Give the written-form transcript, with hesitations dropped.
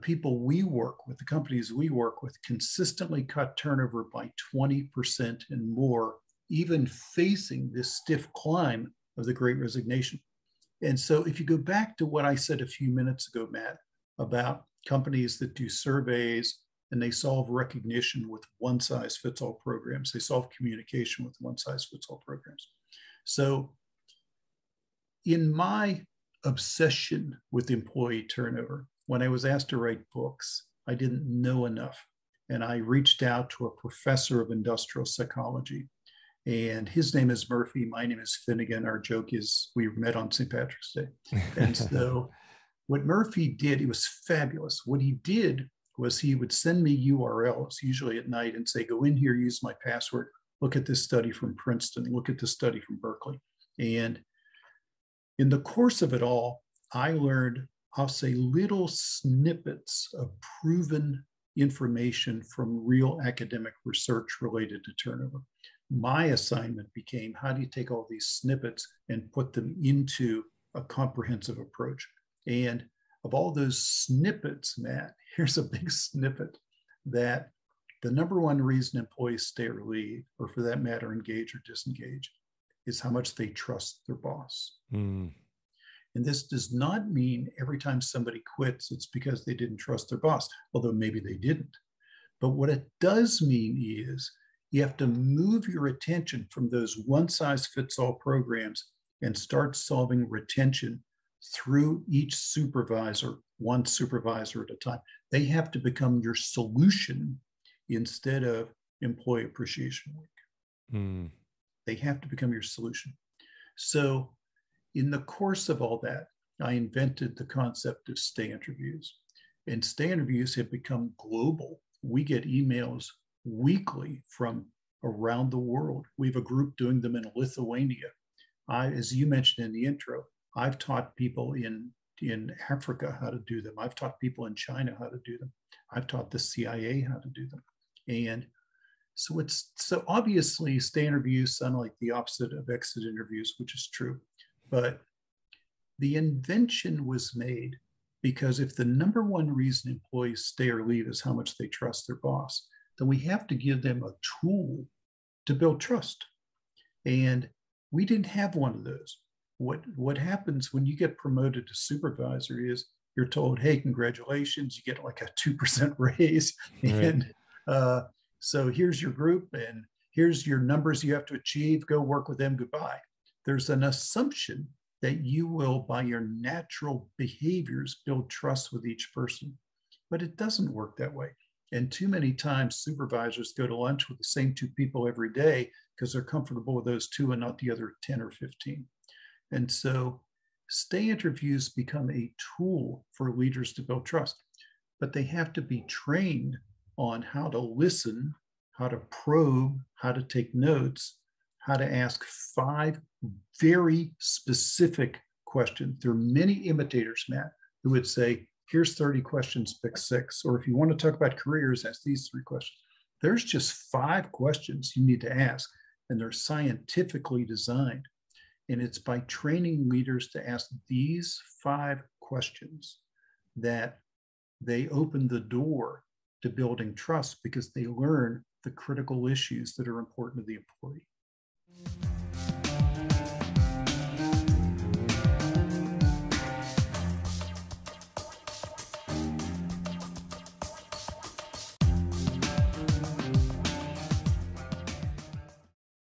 people we work with, the companies we work with, consistently cut turnover by 20% and more, even facing this stiff climb of the Great Resignation. And so if you go back to what I said a few minutes ago, Matt, about companies that do surveys and they solve recognition with one-size-fits-all programs, they solve communication with one-size-fits-all programs. So in my obsession with employee turnover, when I was asked to write books, I didn't know enough. And I reached out to a professor of industrial psychology. And his name is Murphy. My name is Finnegan. Our joke is we met on St. Patrick's Day. And so what Murphy did, it was fabulous. What he did was he would send me URLs, usually at night, and say, go in here, use my password, look at this study from Princeton, look at this study from Berkeley. And in the course of it all, I learned, I'll say, little snippets of proven information from real academic research related to turnover. My assignment became, how do you take all these snippets and put them into a comprehensive approach? And of all those snippets, Matt, here's a big snippet that the number one reason employees stay or leave, or for that matter, engage or disengage, is how much they trust their boss. Mm. And this does not mean every time somebody quits, it's because they didn't trust their boss, although maybe they didn't. But what it does mean is you have to move your attention from those one-size-fits-all programs and start solving retention through each supervisor, one supervisor at a time. They have to become your solution instead of Employee Appreciation Week. Mm. They have to become your solution. So in the course of all that, I invented the concept of stay interviews. And stay interviews have become global. We get emails weekly from around the world. We have a group doing them in Lithuania. As you mentioned in the intro, I've taught people in Africa how to do them. I've taught people in China how to do them. I've taught the CIA how to do them. And so obviously stay interviews sound like the opposite of exit interviews, which is true. But the invention was made because if the number one reason employees stay or leave is how much they trust their boss, then we have to give them a tool to build trust. And we didn't have one of those. What happens when you get promoted to supervisor is you're told, hey, congratulations, you get like a 2% raise. Right. And so here's your group and here's your numbers you have to achieve. Go work with them. Goodbye. There's an assumption that you will, by your natural behaviors, build trust with each person. But it doesn't work that way. And too many times supervisors go to lunch with the same two people every day because they're comfortable with those two and not the other 10 or 15. And so stay interviews become a tool for leaders to build trust, but they have to be trained on how to listen, how to probe, how to take notes, how to ask 5 very specific questions. There are many imitators, Matt, who would say, here's 30 questions, pick 6. Or if you want to talk about careers, ask these 3 questions. There's just 5 questions you need to ask, and they're scientifically designed. And it's by training leaders to ask these 5 questions that they open the door to building trust because they learn the critical issues that are important to the employee.